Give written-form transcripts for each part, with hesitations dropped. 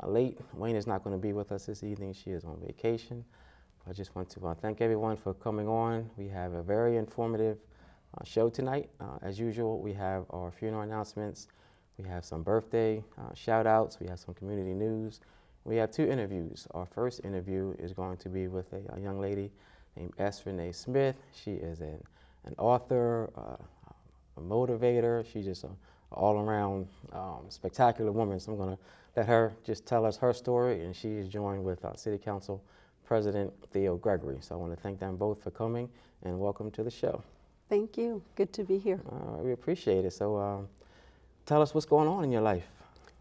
late. Wayne is not going to be with us this evening. She is on vacation. I just want to thank everyone for coming on. We have a very informative show tonight. As usual, we have our funeral announcements. We have some birthday shout outs. We have some community news. We have 2 interviews. Our first interview is going to be with a young lady named S. Renee Smith. She is an author, a motivator. She's just an all-around spectacular woman. So I'm going to let her just tell us her story, and she is joined with City Council President Theo Gregory. So I want to thank them both for coming, and welcome to the show. Thank you. Good to be here. We appreciate it. So tell us what's going on in your life.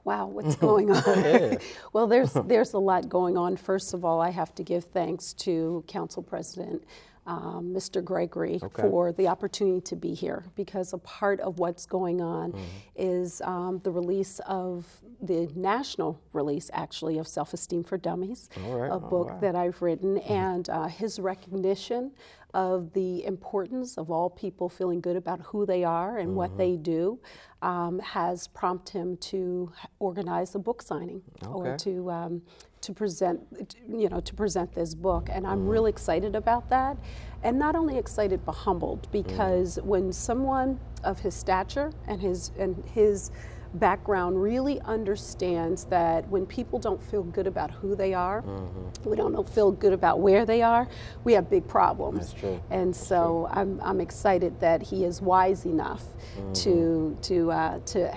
Wow, what's going on? Yeah. Well, there's a lot going on. First of all, I have to give thanks to Council President Mr. Gregory for the opportunity to be here, because a part of what's going on is the release of the national release, actually, of Self-Esteem for Dummies, a book that I've written, and his recognition of the importance of all people feeling good about who they are and what they do has prompted him to organize a book signing or to present, to present this book, and I'm really excited about that. And not only excited, but humbled, because when someone of his stature and his background really understands that when people don't feel good about who they are, we don't feel good about where they are, we have big problems. That's true. And so I'm excited that he is wise enough to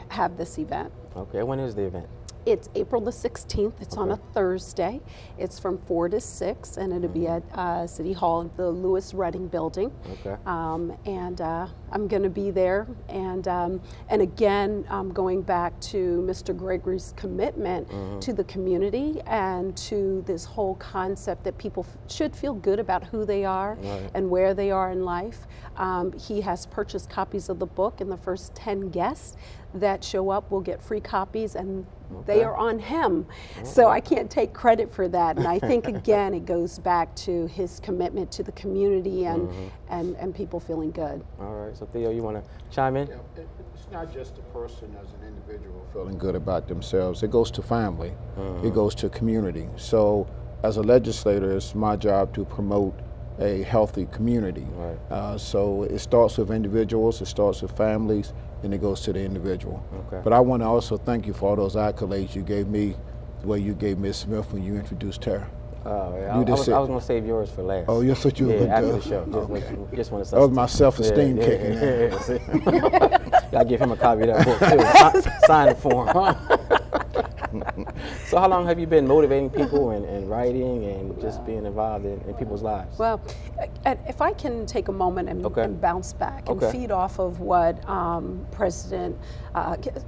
have this event. Okay, when is the event? It's April the 16th. It's on a Thursday. It's from 4 to 6, and it'll be at City Hall, the Lewis Redding building. Okay. And I'm going to be there. And again, going back to Mr. Gregory's commitment to the community and to this whole concept that people should feel good about who they are and where they are in life. He has purchased copies of the book, and the first 10 guests that show up will get free copies, and they are on him. So I can't take credit for that. And I think, again, it goes back to his commitment to the community and people feeling good. All right. So Theo, you want to chime in? Yeah, it's not just a person as an individual feeling good about themselves. It goes to family. It goes to community. So as a legislator, it's my job to promote a healthy community. So it starts with individuals, it starts with families, and it goes to the individual. But I want to also thank you for all those accolades you gave me, the way you gave Ms. Smith when you introduced her. Oh, yeah. I was going to save yours for last. Oh, yes, what you were after the show. Just want to that was my self-esteem kicking in. I'll give him a copy of that book, too. Sign it for him. So how long have you been motivating people and writing and just being involved in people's lives? Well, if I can take a moment and bounce back and feed off of what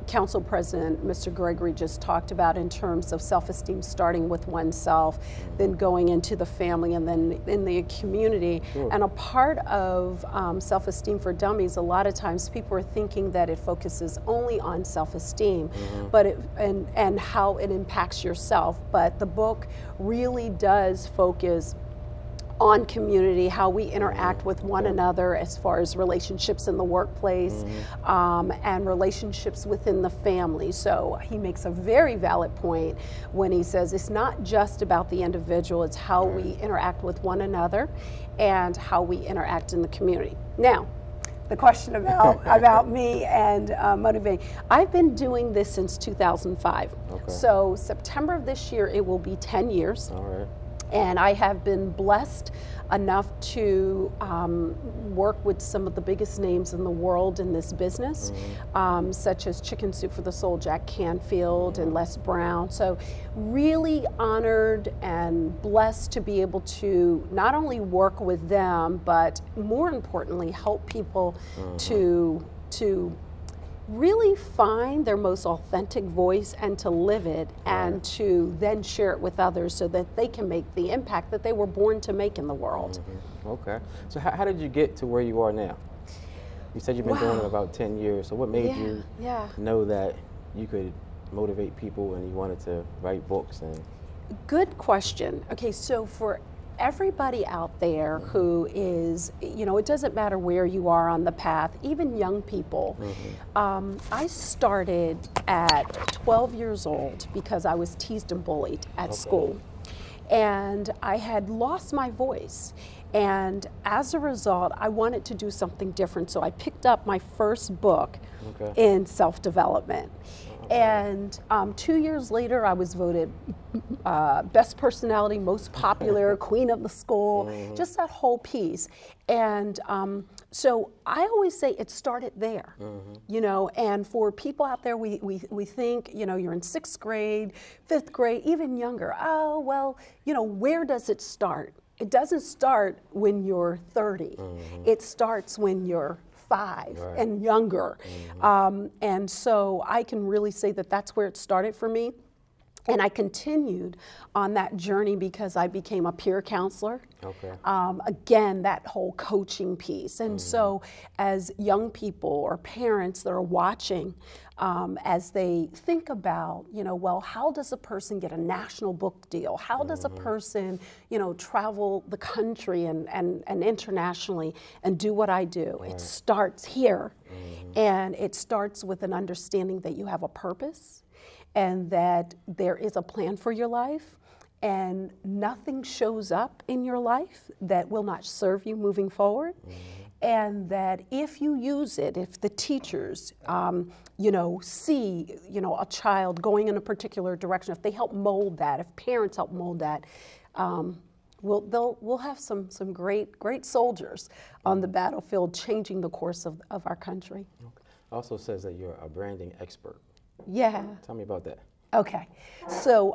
Council President Mr. Gregory just talked about in terms of self-esteem starting with oneself, then going into the family, and then in the community. And a part of Self-Esteem for Dummies, a lot of times people are thinking that it focuses only on self-esteem, but and how it impacts yourself. But the book really does focus on community, how we interact with one another as far as relationships in the workplace and relationships within the family. So he makes a very valid point when he says it's not just about the individual, it's how we interact with one another and how we interact in the community. Now, the question about me and motivating. I've been doing this since 2005. So September of this year, it will be 10 years. All right. And I have been blessed enough to work with some of the biggest names in the world in this business, such as Chicken Soup for the Soul, Jack Canfield, and Les Brown. So really honored and blessed to be able to not only work with them, but more importantly, help people to really find their most authentic voice and to live it and to then share it with others so that they can make the impact that they were born to make in the world. Okay. So how did you get to where you are now? You said you've been doing it about 10 years. So what made you know that you could motivate people and you wanted to write books? And good question. Okay, so for everybody out there who is, you know, it doesn't matter where you are on the path, even young people. I started at 12 years old because I was teased and bullied at school. And I had lost my voice. And as a result, I wanted to do something different. So I picked up my first book in self-development. And 2 years later, I was voted best personality, most popular, queen of the school, just that whole piece. And so I always say it started there, you know, and for people out there, we think, you know, you're in 6th grade, 5th grade, even younger. Oh, well, you know, where does it start? It doesn't start when you're 30. It starts when you're 5 and younger. And so I can really say that that's where it started for me. And I continued on that journey because I became a peer counselor. Again, that whole coaching piece. And so as young people or parents that are watching, as they think about, you know, well, how does a person get a national book deal? How does a person, you know, travel the country and internationally and do what I do? It starts here. And it starts with an understanding that you have a purpose and that there is a plan for your life, and nothing shows up in your life that will not serve you moving forward. And that if you use it, if the teachers, you know, see, you know, a child going in a particular direction, if they help mold that, if parents help mold that, we'll have some great soldiers on the battlefield changing the course of our country. Also says that you're a branding expert. Yeah. Tell me about that. Okay, so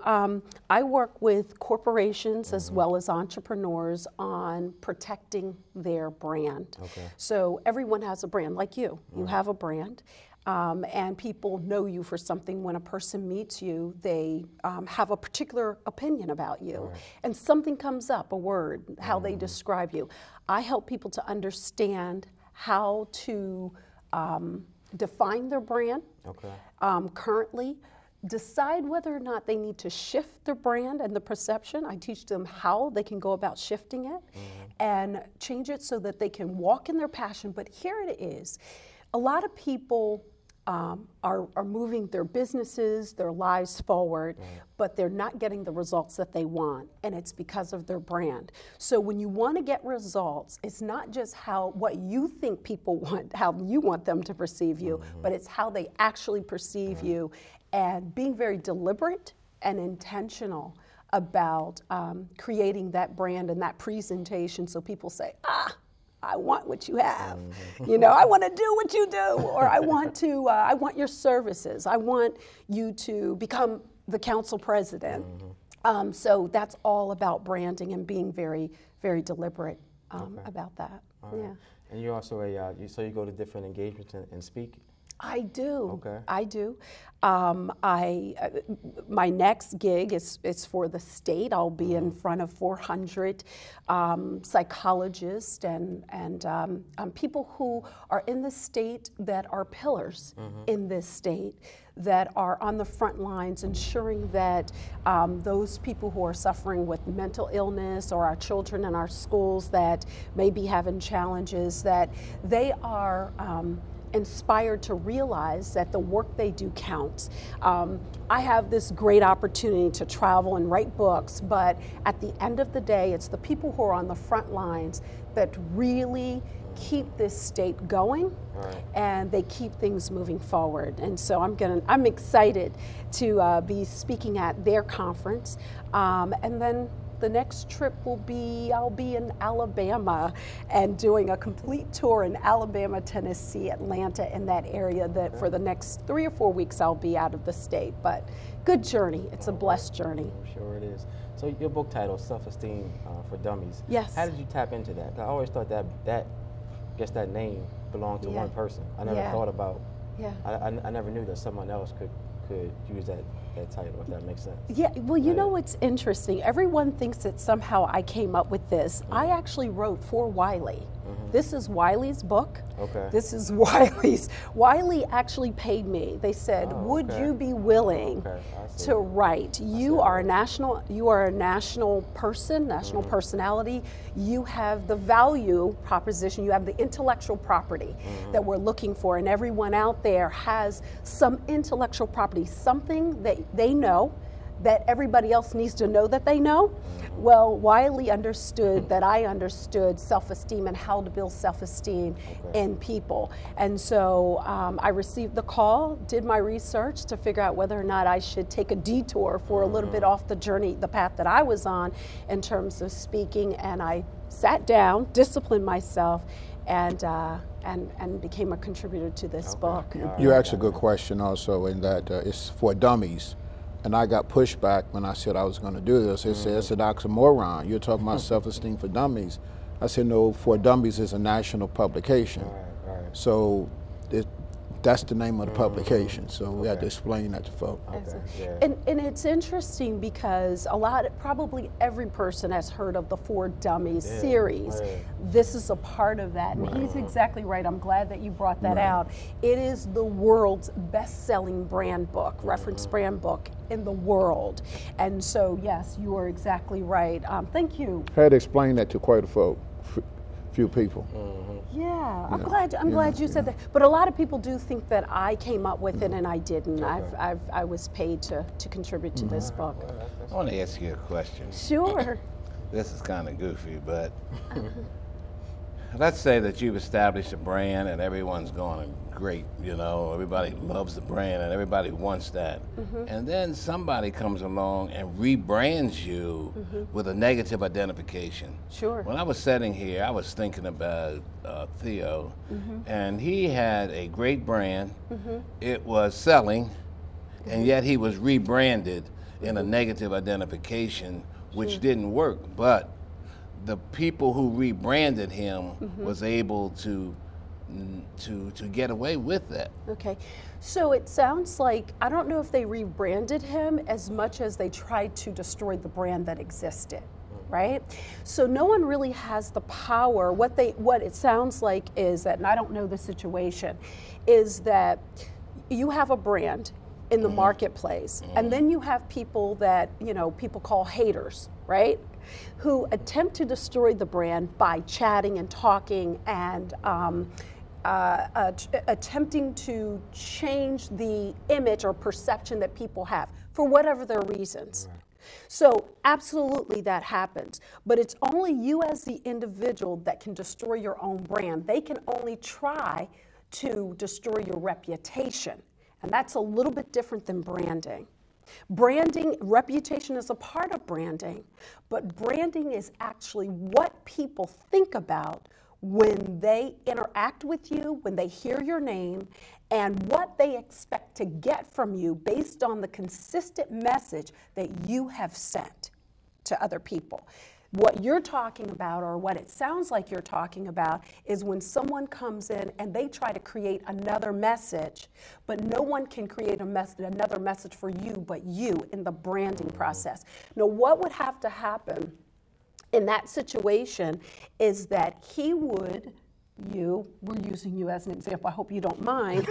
I work with corporations as well as entrepreneurs on protecting their brand. So everyone has a brand, like you. You have a brand, and people know you for something. When a person meets you, they have a particular opinion about you. And something comes up, a word, how they describe you. I help people to understand how to define their brand currently, decide whether or not they need to shift their brand and the perception. I teach them how they can go about shifting it and change it so that they can walk in their passion. But here it is. A lot of people are moving their businesses, their lives forward, but they're not getting the results that they want, and it's because of their brand. So when you want to get results, it's not just what you think people want, how you want them to perceive you, but it's how they actually perceive you, and being very deliberate and intentional about creating that brand and that presentation so people say, I want what you have. You know, I want to do what you do, or I want your services. I want you to become the council president. So that's all about branding and being very, very deliberate about that. And you're also so you go to different engagements and speak? I do. I do. My next gig is for the state. I'll be in front of 400 psychologists and people who are in the state that are pillars in this state, that are on the front lines ensuring that those people who are suffering with mental illness, or our children in our schools that may be having challenges, that they are inspired to realize that the work they do counts. I have this great opportunity to travel and write books, but at the end of the day, it's the people who are on the front lines that really keep this state going, and they keep things moving forward. And so I'm excited to be speaking at their conference, and then the next trip will be, I'll be in Alabama and doing a complete tour in Alabama, Tennessee, Atlanta, in that area, that for the next 3 or 4 weeks I'll be out of the state. But good journey. It's a blessed journey. I'm sure it is. So your book title, Self-Esteem for Dummies. Yes. How did you tap into that? I always thought that that name belonged to one person. I never thought about, I never knew that someone else could use that title, if that makes sense. Yeah, well, you know what's interesting? Everyone thinks that somehow I came up with this. I actually wrote for Wiley. This is Wiley's book. Okay. This is Wiley's. Wiley actually paid me. They said, "Would okay. you be willing to write? You are a national person, national personality. You have the value proposition. You have the intellectual property that we're looking for, and everyone out there has some intellectual property, something that they know that everybody else needs to know that they know." Well, Wiley understood that I understood self-esteem and how to build self-esteem in people. And so I received the call, did my research to figure out whether or not I should take a detour for a little bit off the journey, the path that I was on in terms of speaking. And I sat down, disciplined myself, and became a contributor to this book. You asked a good question also in that it's for dummies. And I got pushback when I said I was going to do this. They said, it's an oxymoron. You're talking about self-esteem for dummies. I said, no, For Dummies is a national publication. So that's the name of the publication. So we had to explain that to folks. And it's interesting because probably every person has heard of the For Dummies series. This is a part of that. And he's exactly right. I'm glad that you brought that out. It is the world's best-selling brand book, reference brand book in the world. And so, yes, you are exactly right. Thank you. I had to explain that to quite a few people. Yeah, I'm glad you said that. But a lot of people do think that I came up with it, and I didn't. I was paid to contribute to this book. I want to ask you a question. Sure. This is kind of goofy, but let's say that you've established a brand and everyone's going great, you know, everybody loves the brand and everybody wants that. And then somebody comes along and rebrands you with a negative identification. Sure. When I was sitting here, I was thinking about Theo, and he had a great brand. It was selling, and yet he was rebranded in a negative identification, which didn't work. But the people who rebranded him was able to get away with that. Okay, so it sounds like, I don't know if they rebranded him as much as they tried to destroy the brand that existed, right? So no one really has the power. What it sounds like is that, and I don't know the situation, is that you have a brand in the marketplace, and then you have people that, people call haters, right? Who attempt to destroy the brand by chatting and talking and attempting to change the image or perception that people have for whatever their reasons. So absolutely that happens, but it's only you as the individual that can destroy your own brand. They can only try to destroy your reputation, and that's a little bit different than branding. Branding, reputation is a part of branding, but branding is actually what people think about when they interact with you, when they hear your name, and what they expect to get from you based on the consistent message that you have sent to other people. What you're talking about, or what it sounds like you're talking about, is when someone comes in and they try to create another message, but no one can create another message for you but you in the branding process. Now, what would have to happen in that situation is that we're using you as an example, I hope you don't mind.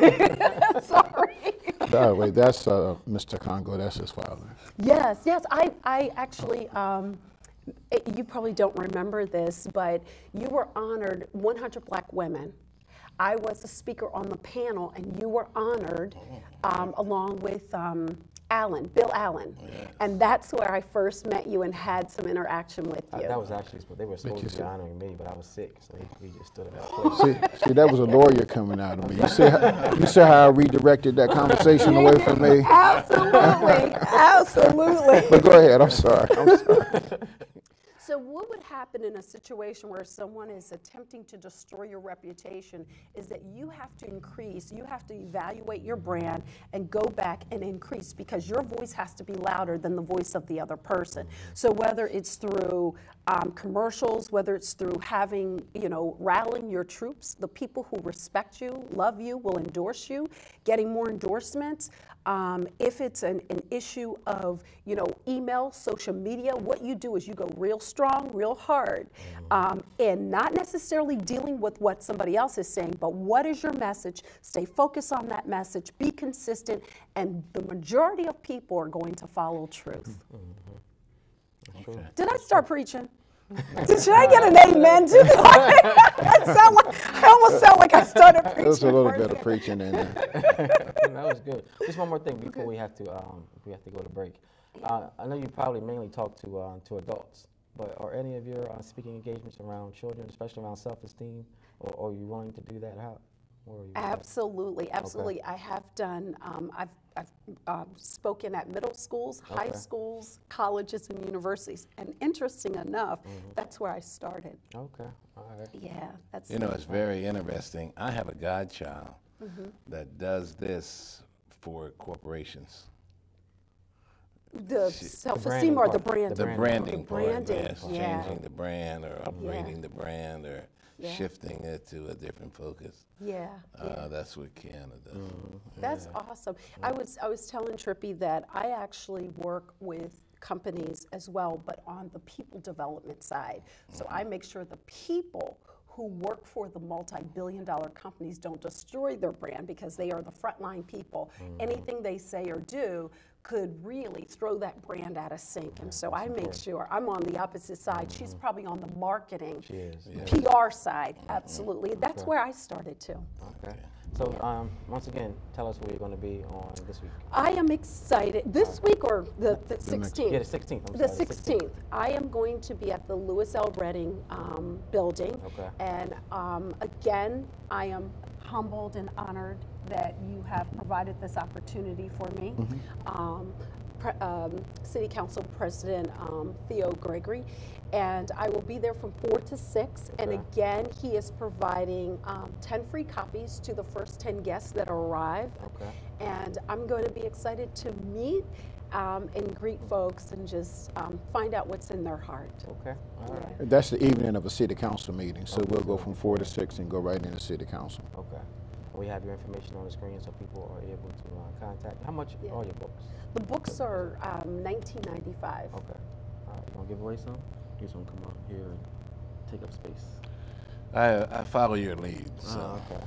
Sorry. Wait, that's Mr. Congo, that's his father. Yes, I actually, you probably don't remember this, but you were honored 100 Black women. I was a speaker on the panel, and you were honored along with Bill Allen. Yes. And that's where I first met you and had some interaction with you. That was actually, they were supposed to be honoring me, but I was sick, so we just stood in that place. See, that was a lawyer coming out of me. You see how I redirected that conversation away from me? Absolutely, absolutely. But go ahead, I'm sorry. So what would happen in a situation where someone is attempting to destroy your reputation is that you have to evaluate your brand and go back and increase, because your voice has to be louder than the voice of the other person. So whether it's through commercials, whether it's through having, rallying your troops, the people who respect you, love you, will endorse you, getting more endorsements. If it's an issue of, email, social media, what you do is you go real strong, real real hard in not necessarily dealing with what somebody else is saying, but what is your message? Stay focused on that message, be consistent, and the majority of people are going to follow truth. Okay. Did I start preaching? Should I get an amen to that? I almost sound like I started preaching. There's a little bit of preaching in there. That was good. Just one more thing before we have to go to break. I know you probably mainly talk to adults, but are any of your speaking engagements around children, especially around self-esteem, or are you willing to do that? Absolutely, absolutely. Okay. I have done. I've spoken at middle schools, high schools, colleges, and universities. And interesting enough, that's where I started. Okay, all right. Yeah, that's. You know, it's very interesting. I have a godchild that does this for corporations. The self-esteem or the branding? The branding part, branding, yes, yeah. changing the brand or upgrading the brand or shifting it to a different focus. Yeah. That's what Kiana does. That's awesome. I was telling Trippy that I actually work with companies as well, but on the people development side. So I make sure the people who work for the multi-billion-dollar companies don't destroy their brand because they are the frontline people. Anything they say or do could really throw that brand out of sync. And so I make sure I'm on the opposite side. She's probably on the marketing, PR side, absolutely. That's where I started too. Okay. So once again, tell us where you're going to be on this week. I am excited. This week or the 16th? Yeah, the 16th. The 16th. I am going to be at the Lewis L. Redding building. Okay. And again, I am humbled and honored that you have provided this opportunity for me. City Council President Theo Gregory, and I will be there from 4 to 6. And again, he is providing 10 free copies to the first 10 guests that arrive. Okay. And I'm going to be excited to meet and greet folks and just find out what's in their heart. Okay. All right. That's the evening of a city council meeting, so we'll go from 4 to 6 and go right into city council. Okay. We have your information on the screen so people are able to contact you. How much are your books? The books are $19.95. Okay. All right. You want to give away some? You just want to come out here and take up space. I follow your lead. So. Okay.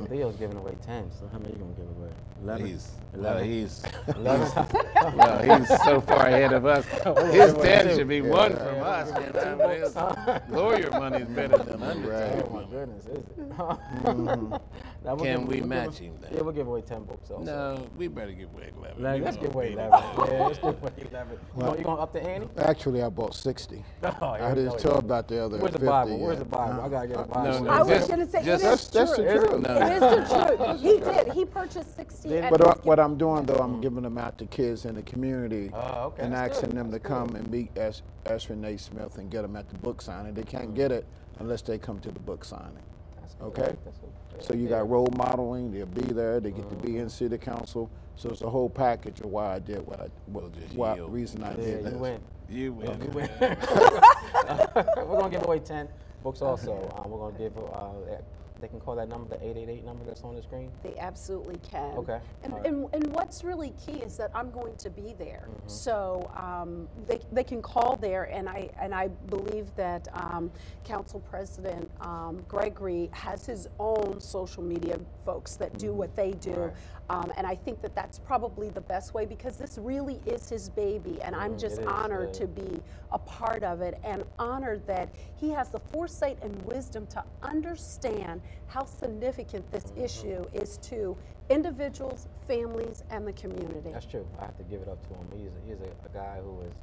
Theo's giving away 10, so how many are you going to give away? 11? He's 11? he's so far ahead of us. His 10 should be one from us. Lawyer money is better than under. Oh my goodness, is it? Can we match him then? Yeah, we'll give away 10 books also. No, we better give away 11. Let's give away 11. Yeah, let's give away 11. Well, you going up to Annie? Actually, I bought 60. I didn't tell about the other 50. Where's the Bible? Where's the Bible? I got to get a Bible. No, I was going to say, it is that's the truth. No. It is the truth. He did. He purchased 60. But what I'm doing, though, I'm giving them out to kids in the community Okay, and that's asking good. them to come and meet Ashford Nate Smith and get them at the book signing. They can't get it unless they come to the book signing. That's good. Okay? That's good. So you got role modeling, they'll be there, they get to be in city council. So it's a whole package of why I did reason I did You this. win. You win. You win. We're going to give away 10 books also. We're going to give, they can call that number, the 888 number that's on the screen? They absolutely can. Okay. And what's really key is that I'm going to be there. So they can call there, and I believe that Council President Gregory has his own social media folks that do what they do. And I think that that's probably the best way, because this really is his baby, and I'm just honored to be a part of it, and honored that he has the foresight and wisdom to understand how significant this issue is to individuals, families, and the community. That's true. I have to give it up to him. He's a guy who is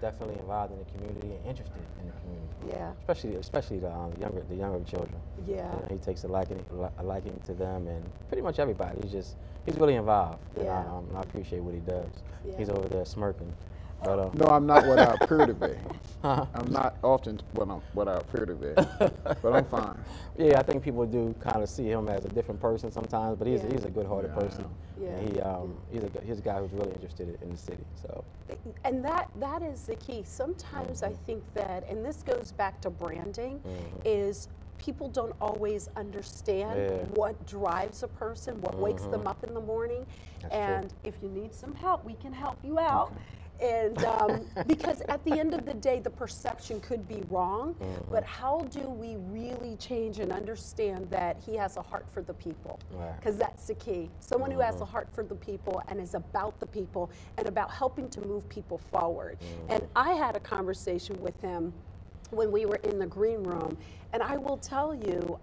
definitely involved in the community and interested in the community. Yeah. Especially the younger children. Yeah. You know, he takes a liking to them and pretty much everybody. He's really involved. Yeah. And I appreciate what he does. Yeah. He's over there smirking. But, No, I'm not what I appear to be. I'm not often what I appear to be, but I'm fine. Yeah, I think people do kind of see him as a different person sometimes, but he's a good-hearted person. Yeah. And he's a guy who's really interested in the city. So. And that is the key. Sometimes I think that, and this goes back to branding, is people don't always understand what drives a person, what wakes them up in the morning. That's and true. if you need some help, we can help you out. And because at the end of the day, the perception could be wrong, but how do we really change and understand that he has a heart for the people? Because that's the key. Someone who has a heart for the people and is about the people and about helping to move people forward. And I had a conversation with him when we were in the green room, and I will tell you,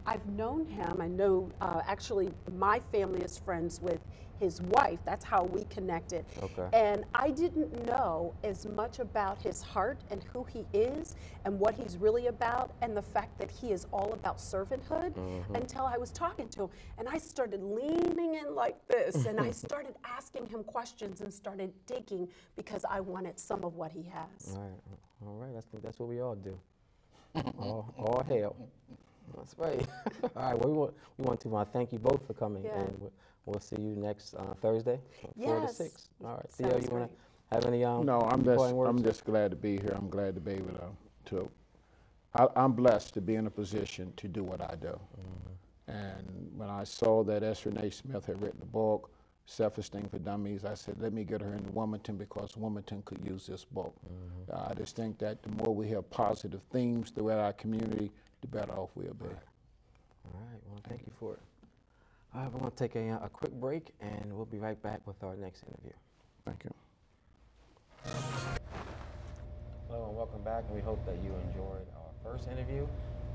I've known him. I know actually my family is friends with his wife. That's how we connected. Okay. And I didn't know as much about his heart and who he is and what he's really about and the fact that he is all about servanthood until I was talking to him. And I started leaning in like this and I started asking him questions and started digging because I wanted some of what he has. All right, I think that's what we all do. all hail. That's right. All right, well, we want to thank you both for coming, and we'll see you next Thursday, 4 to 6. All right, Theo, you want to have any No, I'm just glad to be here. I'm glad to be able to I'm blessed to be in a position to do what I do. And when I saw that S. Renee Smith had written a book, Self-Esteem for Dummies, I said, let me get her into Wilmington because Wilmington could use this book. I just think that the more we have positive themes throughout our community, the better off we'll be. All right, well, thank you for it. All right, we're going to take a quick break, and we'll be right back with our next interview. Thank you. Hello, and welcome back, and we hope that you enjoyed our first interview.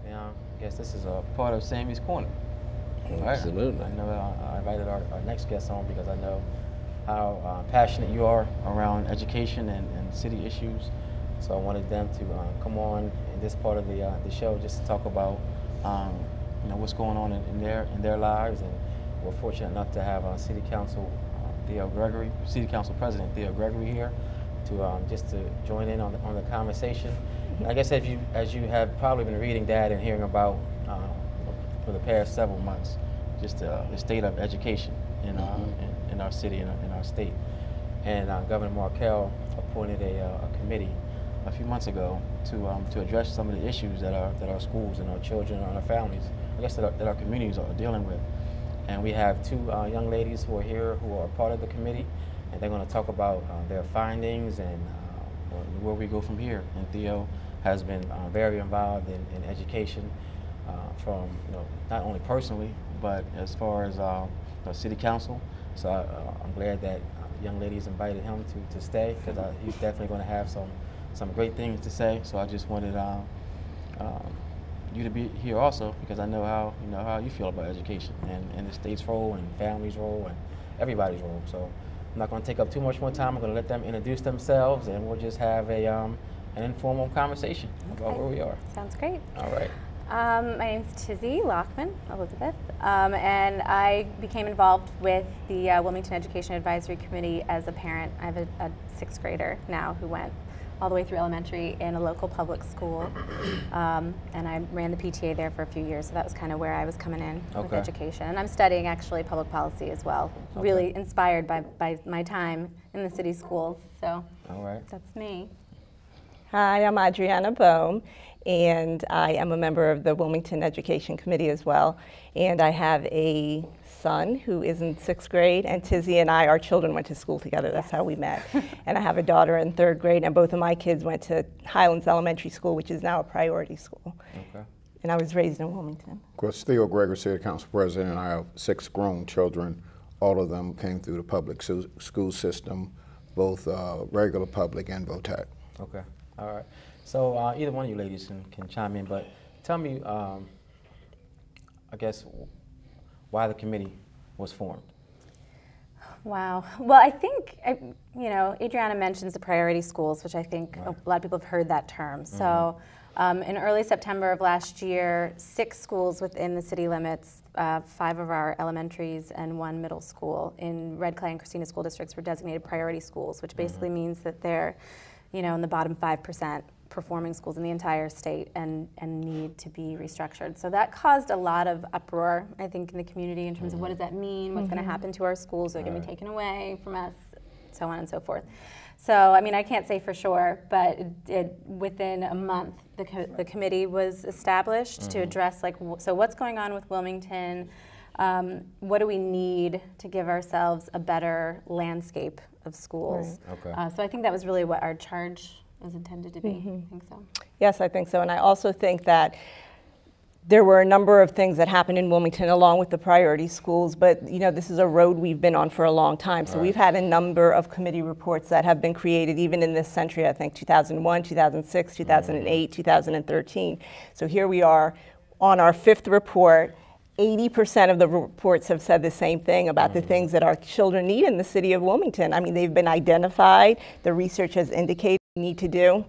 Now, I guess this is a part of Sammy's Corner. Absolutely. I know I invited our next guest on because I know how passionate you are around education and city issues. So I wanted them to come on in this part of the show just to talk about what's going on in their lives. And we're fortunate enough to have City Council City Council President Theo Gregory here to just to join in on the conversation. And I guess as you have probably been reading that and hearing about for the past several months, just the state of education in our city and in our state. And Governor Markell appointed a committee a few months ago to address some of the issues that our schools and our children and our families, I guess that our communities are dealing with. And we have two young ladies who are here who are part of the committee, and they're going to talk about their findings and where we go from here. And Theo has been very involved in education from not only personally, but as far as City Council. So I'm glad that the young ladies invited him to stay because he's definitely going to have some great things to say. So I just wanted you to be here also because I know how you feel about education and the state's role and family's role and everybody's role. So I'm not going to take up too much more time. I'm going to let them introduce themselves and we'll just have an informal conversation about where we are. Sounds great. All right. My name's Tizzy Lockman, Elizabeth, and I became involved with the Wilmington Education Advisory Committee as a parent. I have a sixth grader now who went all the way through elementary in a local public school, and I ran the PTA there for a few years, so that was kind of where I was coming in with education. And I'm studying actually public policy as well, really inspired by my time in the city schools, so that's me. Hi, I'm Adriana Bohm, and I am a member of the Wilmington Education Committee as well. And I have a son who is in sixth grade, and Tizzy and I, our children went to school together. That's how we met. And I have a daughter in third grade, and both of my kids went to Highlands Elementary School, which is now a priority school. And I was raised in Wilmington. Of course, Theo Gregory, City Council President, and I have 6 grown children. All of them came through the public school system, both regular public and VOTAC. Okay. All right. So either one of you ladies can chime in, but tell me, I guess, why the committee was formed. Wow. Well, I think, Adriana mentions the priority schools, which I think a lot of people have heard that term. So in early September of last year, 6 schools within the city limits, 5 of our elementaries and 1 middle school in Red Clay and Christina school districts were designated priority schools, which basically means that they're in the bottom 5% performing schools in the entire state and need to be restructured. So that caused a lot of uproar, I think, in the community in terms of what does that mean, what's going to happen to our schools, are they going to be taken away from us, so on and so forth. So, I mean, I can't say for sure, but within a month, the committee was established to address, so what's going on with Wilmington? What do we need to give ourselves a better landscape of schools. Right. Okay. So I think that was really what our charge was intended to be. I think so. Yes, I think so. And I also think that there were a number of things that happened in Wilmington along with the priority schools, but this is a road we've been on for a long time. So we've had a number of committee reports that have been created even in this century, I think 2001, 2006, 2008, 2013. So here we are on our 5th report. 80% of the reports have said the same thing about the things that our children need in the city of Wilmington. I mean, they've been identified, the research has indicated we need to do,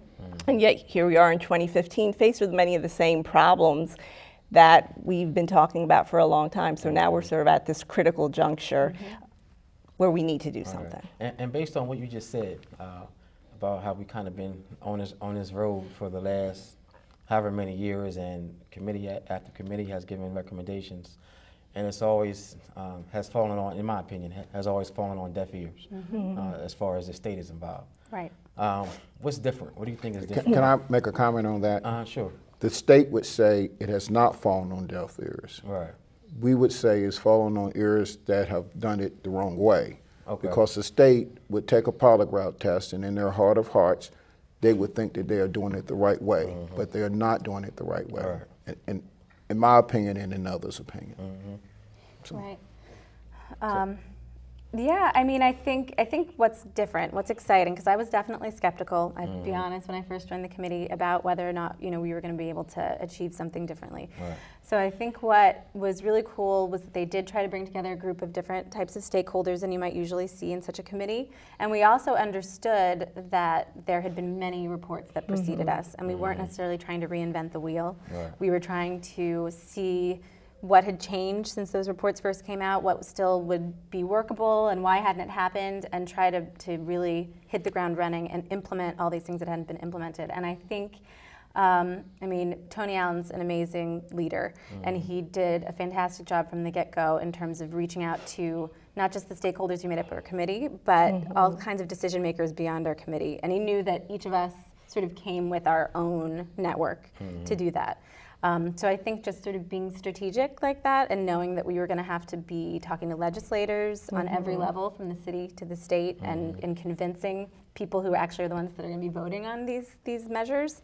and yet here we are in 2015 faced with many of the same problems that we've been talking about for a long time. So now we're sort of at this critical juncture where we need to do something. And based on what you just said about how we kind of been on this road for the last however many years, and committee after committee has given recommendations, and it's always has fallen on, in my opinion, has always fallen on deaf ears as far as the state is involved. Right. What's different? What do you think is different? Can I make a comment on that? Sure. The state would say it has not fallen on deaf ears. Right. We would say it's fallen on ears that have done it the wrong way. Okay. Because the state would take a polygraph test, and in their heart of hearts, they would think that they are doing it the right way, but they are not doing it the right way. Right. And in my opinion and in others' opinion. So. Right. Yeah, I mean, I think what's different, what's exciting, because I was definitely skeptical, I'd be honest, when I first joined the committee about whether or not, we were going to be able to achieve something differently. Right. So I think what was really cool was that they did try to bring together a group of different types of stakeholders than you might usually see in such a committee. And we also understood that there had been many reports that preceded us, and we weren't necessarily trying to reinvent the wheel. Right. We were trying to see what had changed since those reports first came out, what still would be workable, and why hadn't it happened, and try to really hit the ground running and implement all these things that hadn't been implemented. And I think, Tony Allen's an amazing leader, and he did a fantastic job from the get-go in terms of reaching out to not just the stakeholders who made up our committee, but all kinds of decision makers beyond our committee. And he knew that each of us sort of came with our own network to do that. So I think just sort of being strategic like that, and knowing that we were going to have to be talking to legislators on every level, from the city to the state, and convincing people who actually are the ones that are going to be voting on these measures,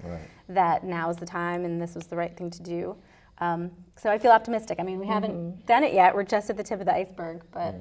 that now is the time and this was the right thing to do. So I feel optimistic. I mean, we haven't done it yet. We're just at the tip of the iceberg, but.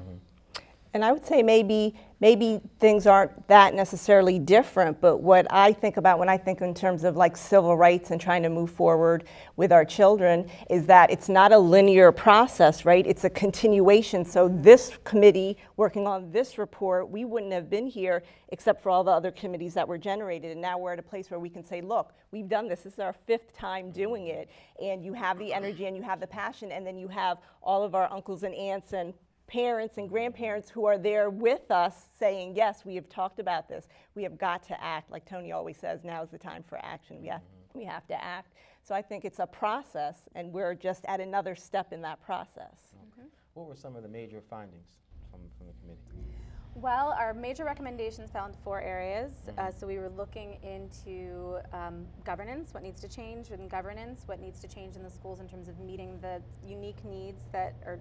And I would say maybe things aren't that necessarily different, but what I think about when I think in terms of like civil rights and trying to move forward with our children is that it's not a linear process, right? It's a continuation. So this committee working on this report, we wouldn't have been here except for all the other committees that were generated. And now we're at a place where we can say, look, we've done this. This is our 5th time doing it. And you have the energy and you have the passion, and then you have all of our uncles and aunts and parents and grandparents who are there with us saying, yes, we have talked about this. We have got to act. Like Tony always says, now is the time for action. We have to act. So I think it's a process, and we're just at another step in that process. What were some of the major findings from the committee? Well, our major recommendations fell into 4 areas. So we were looking into governance, what needs to change in governance, what needs to change in the schools in terms of meeting the unique needs that are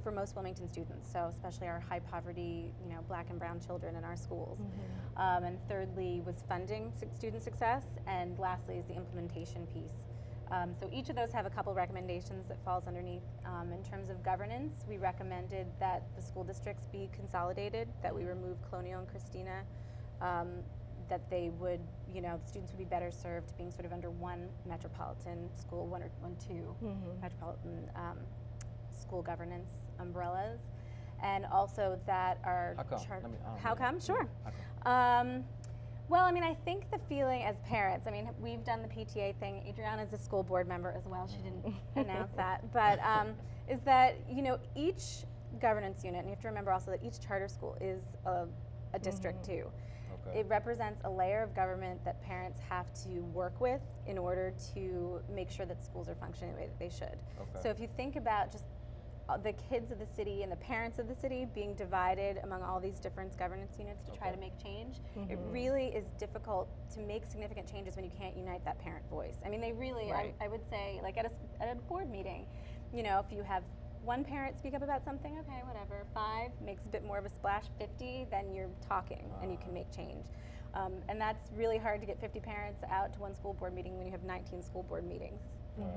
for most Wilmington students, so especially our high poverty, Black and brown children in our schools. And thirdly was funding student success, and lastly is the implementation piece. So each of those have a couple recommendations that falls underneath. In terms of governance, we recommended that the school districts be consolidated, that we remove Colonial and Christina, that they would, the students would be better served being sort of under one metropolitan school, one or two metropolitan school governance umbrellas, and also that our how come? Sure. Well, I think the feeling as parents, we've done the PTA thing. Adriana's a school board member as well. She didn't announce that, but is that each governance unit, and you have to remember also that each charter school is a district too. It represents a layer of government that parents have to work with in order to make sure that schools are functioning the way that they should. So if you think about just the kids of the city and the parents of the city being divided among all these different governance units to try to make change, it really is difficult to make significant changes when you can't unite that parent voice. They really, I would say, like at a board meeting, if you have one parent speak up about something, okay, whatever. 5 makes a bit more of a splash. 50, then you're talking and you can make change. And that's really hard to get 50 parents out to one school board meeting when you have 19 school board meetings. Okay,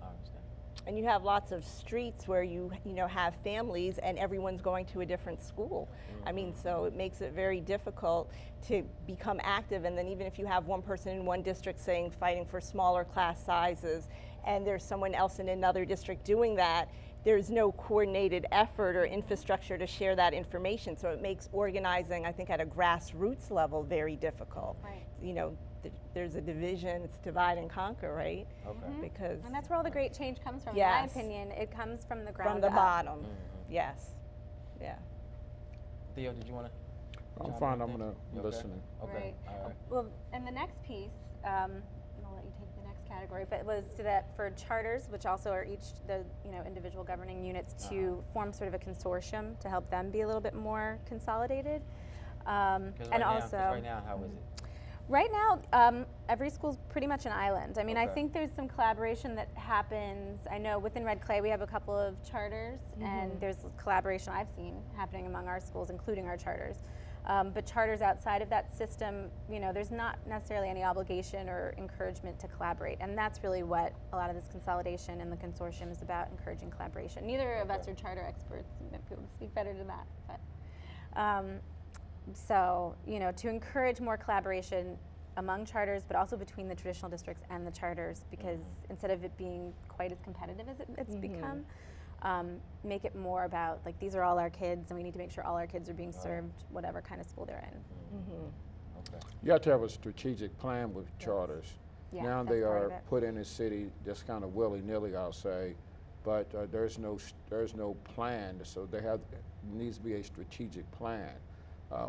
I understand. And you have lots of streets where you have families and everyone's going to a different school. I mean, so it makes it very difficult to become active. And then even if you have one person in one district saying fighting for smaller class sizes, and there's someone else in another district doing that, there's no coordinated effort or infrastructure to share that information. So it makes organizing, I think, at a grassroots level very difficult. Right. You know, there's a division, it's divide and conquer, right? Okay. Because And that's where all the great change comes from, Yes. in my opinion. It comes from the ground from the up. bottom, yes, yeah. Theo, did you want to? I'm fine. I'm gonna listening. Okay. Right. All right. Well, and the next piece, and I'll let you take the next category, but was to that for charters, which also are each the individual governing units, to form sort of a consortium to help them be a little bit more consolidated. And also, right now, how is it? right now, every school's pretty much an island. I mean, I Okay. think there's some collaboration that happens. I know within Red Clay we have a couple of charters, and there's collaboration I've seen happening among our schools, including our charters. But charters outside of that system, there's not necessarily any obligation or encouragement to collaborate. And that's really what a lot of this consolidation and the consortium is about, encouraging collaboration. Neither of us are charter experts. People speak better to that. But, so, to encourage more collaboration among charters, but also between the traditional districts and the charters, because instead of it being quite as competitive as it's become, make it more about, like, these are all our kids, and we need to make sure all our kids are being served, whatever kind of school they're in. Okay. You have to have a strategic plan with charters. Yeah, Now that's they part are of it. put in the city just kind of willy-nilly, I'll say, but there's no plan. So there needs to be a strategic plan.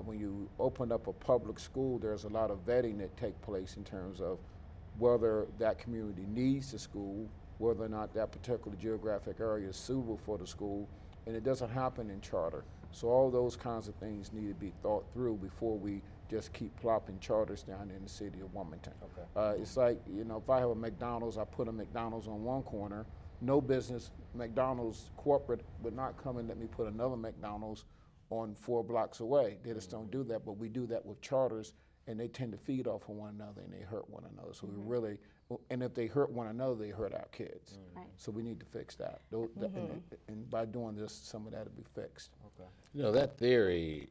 When you open up a public school, there's a lot of vetting that take place in terms of whether that community needs the school, whether or not that particular geographic area is suitable for the school, and it doesn't happen in charter. So all those kinds of things need to be thought through before we just keep plopping charters down in the city of Wilmington. Okay. It's like, if I have a McDonald's, I put a McDonald's on one corner, no business, McDonald's corporate would not come and let me put another McDonald's on 4 blocks away. They just don't do that, but we do that with charters, and they tend to feed off of one another and they hurt one another. So we really, and if they hurt one another, they hurt our kids. Right. So we need to fix that. And by doing this, some of that will be fixed. Okay. That theory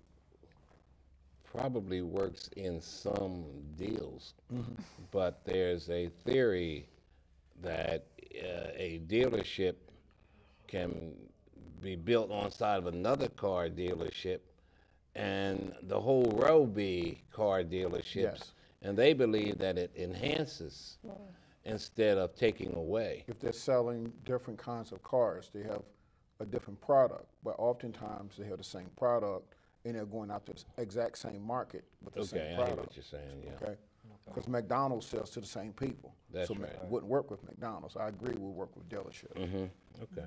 probably works in some deals, but there's a theory that a dealership can be built on side of another car dealership, and the whole row be car dealerships, Yes. and they believe that it enhances instead of taking away. If they're selling different kinds of cars, they have a different product, but oftentimes they have the same product and they're going after the exact same market with the Okay, same I hear product. what you're saying, yeah. Okay? Because McDonald's sells to the same people. That's so right. it wouldn't work with McDonald's. I agree, we'll work with dealerships. Okay.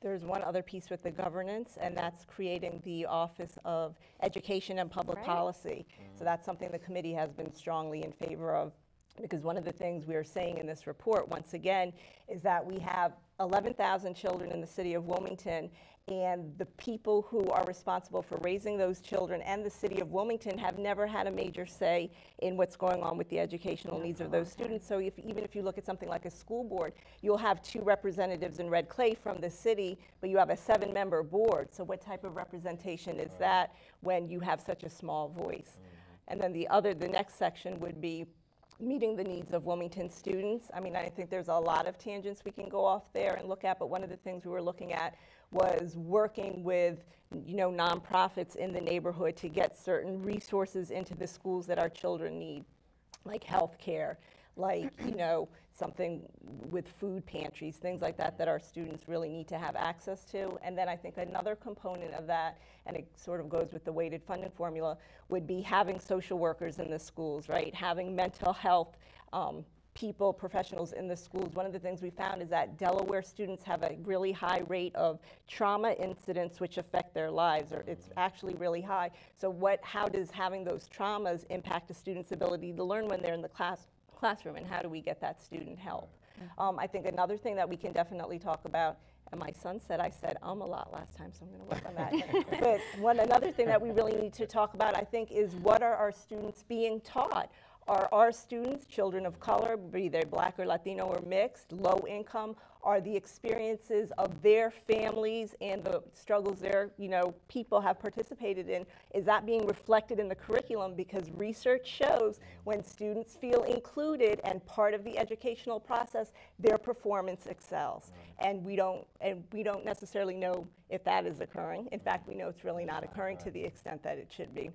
There's one other piece with the governance, and that's creating the Office of Education and Public Right. Policy. So that's something the committee has been strongly in favor of, because one of the things we are saying in this report, once again, is that we have 11,000 children in the city of Wilmington, and the people who are responsible for raising those children and the city of Wilmington have never had a major say in what's going on with the educational needs of those students. So even if you look at something like a school board, you'll have 2 representatives in Red Clay from the city, but you have a 7-member board. So what type of representation is that when you have such a small voice? And then the next section would be meeting the needs of Wilmington students. I mean, I think there's a lot of tangents we can go off there and look at, but one of the things we were looking at was working with, nonprofits in the neighborhood to get certain resources into the schools that our children need, like health care, like, something with food pantries, things like that our students really need to have access to. And then I think another component of that, and it sort of goes with the weighted funding formula, would be having social workers in the schools, right? Having mental health professionals in the schools. One of the things we found is that Delaware students have a really high rate of trauma incidents which affect their lives, or it's actually really high. So how does having those traumas impact a student's ability to learn when they're in the classroom, and how do we get that student help? I think another thing that we can definitely talk about, and my son said I said a lot last time, so I'm going to work on that. But another thing that we really need to talk about, I think, is what are our students being taught? Are our students children of color, be they Black or Latino or mixed, low income? Are the experiences of their families and the struggles their people have participated in, is that being reflected in the curriculum? Because research shows when students feel included and part of the educational process, their performance excels. And we don't necessarily know if that is occurring. In fact, we know it's really not occurring to the extent that it should be.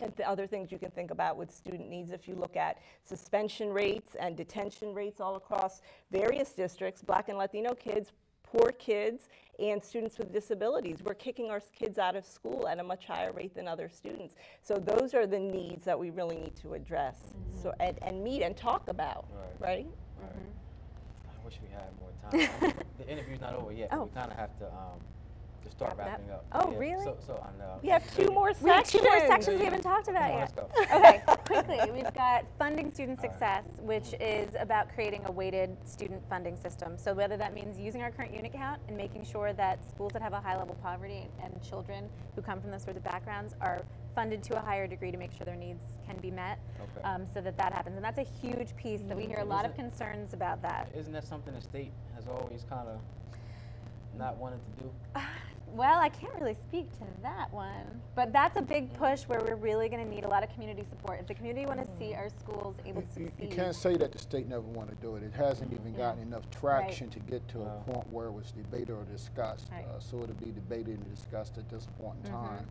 And the other things you can think about with student needs, if you look at suspension rates and detention rates all across various districts, Black and Latino kids, poor kids, and students with disabilities. We're kicking our kids out of school at a much higher rate than other students. So those are the needs that we really need to address and meet and talk about, right? I wish we had more time. The interview's not over yet. We kind of have to start wrapping up. Oh, really? So I know. We have two more sections. We have 2 more sections we haven't talked about yet. Let's go. Okay, quickly. We've got funding student success, which is about creating a weighted student funding system. So whether that means using our current unit count and making sure that schools that have a high level of poverty and children who come from those sorts of backgrounds are funded to a higher degree to make sure their needs can be met, so that happens. And that's a huge piece that we hear a lot of concerns about that. Isn't that something the state has always kind of not wanted to do? Well, I can't really speak to that one, but that's a big push where we're really going to need a lot of community support. If the community want to see our schools able to succeed. You can't say that the state never want to do it. It hasn't even gotten enough traction to get to a point where it was debated or discussed. So it'll be debated and discussed at this point in time.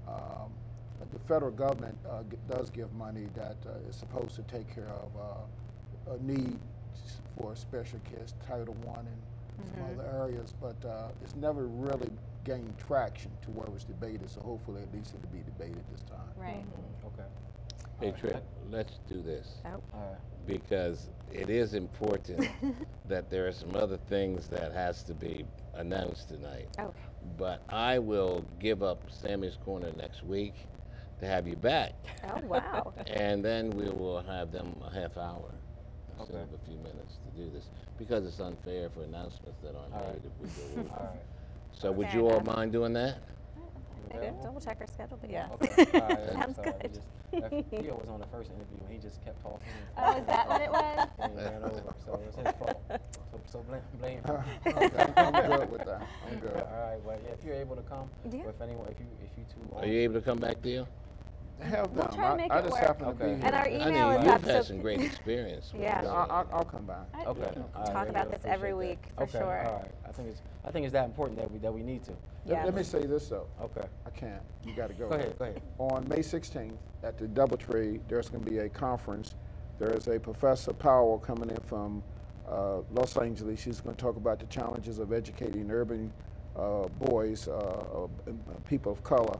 But the federal government does give money that is supposed to take care of a need for special kids, Title I and some other areas, but it's never really gained traction to where it was debated, so hopefully at least it'll be debated this time. Right. Okay. Hey, Tripp, let's do this. Oh. All right. Because it is important that there are some other things that has to be announced tonight. Okay. But I will give up Sammy's Corner next week to have you back. Oh, wow. And then we will have them a half hour instead of a few minutes to do this, because it's unfair for announcements that aren't made if we go over. All right. So would you all mind doing that? Double check our schedule, but Yeah. Okay. All right. Sounds good. Theo was on the first interview and he just kept talking. Oh, is that what it was? And he ran over, so it was his fault. So blame him. Okay, I'm good with that. I'm good. All right. Well, yeah, if you're able to come, Yeah. or if anyone, if you two Are you able to come back, Theo? Have We'll them. try to make I it just work. happen to be Okay. here. And our I email mean, is you've up, had so some great experience. with Yeah. this. I'll come by. Okay. we can talk about this every week for Okay. sure. All right. I think it's that important that we need to. Yeah. Let me say this though. Okay. I can't. You got to go. Go ahead. On May 16th at the Doubletree, there's going to be a conference. There is a Professor Powell coming in from Los Angeles. She's going to talk about the challenges of educating urban boys, people of color,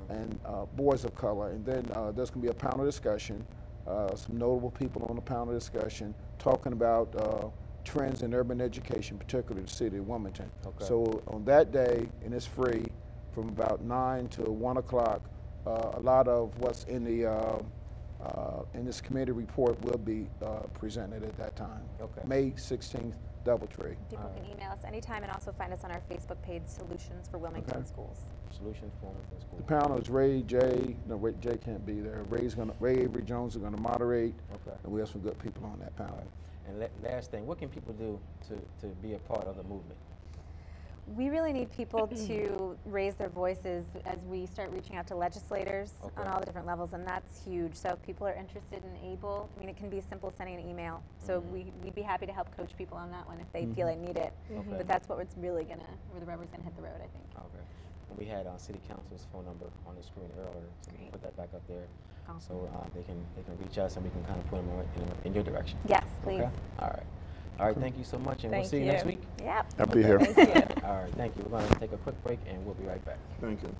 and boys of color. And then there's going to be a panel discussion, some notable people on the panel discussion talking about trends in urban education, particularly the city of Wilmington. Okay. So on that day, and it's free, from about 9 to 1 o'clock, a lot of what's in this committee report will be presented at that time. Okay. May 16th, Doubletree. People can email us anytime and also find us on our Facebook page, Solutions for Wilmington Okay. Schools. Solutions for Wilmington School. The panel is Ray, Jay. No, wait, Jay can't be there. Ray Avery Jones is going to moderate, Okay. and we have some good people on that panel. And last thing, what can people do to be a part of the movement? We really need people to raise their voices as we start reaching out to legislators on all the different levels, and that's huge. So if people are interested and able, I mean, it can be as simple as sending an email. So we'd be happy to help coach people on that one if they feel they need it. Okay. But that's what it's really where the rubber's gonna hit the road, I think. Okay. And we had City Council's phone number on the screen earlier, so we can put that back up there. Awesome. So they can reach us and we can kind of put them in your direction. Yes, please. Okay? All right. All right, thank you so much, and we'll Thank see you you. next week. Yep. I'll be here. Thank you. All right, thank you. We're going to take a quick break, and we'll be right back. Thank you.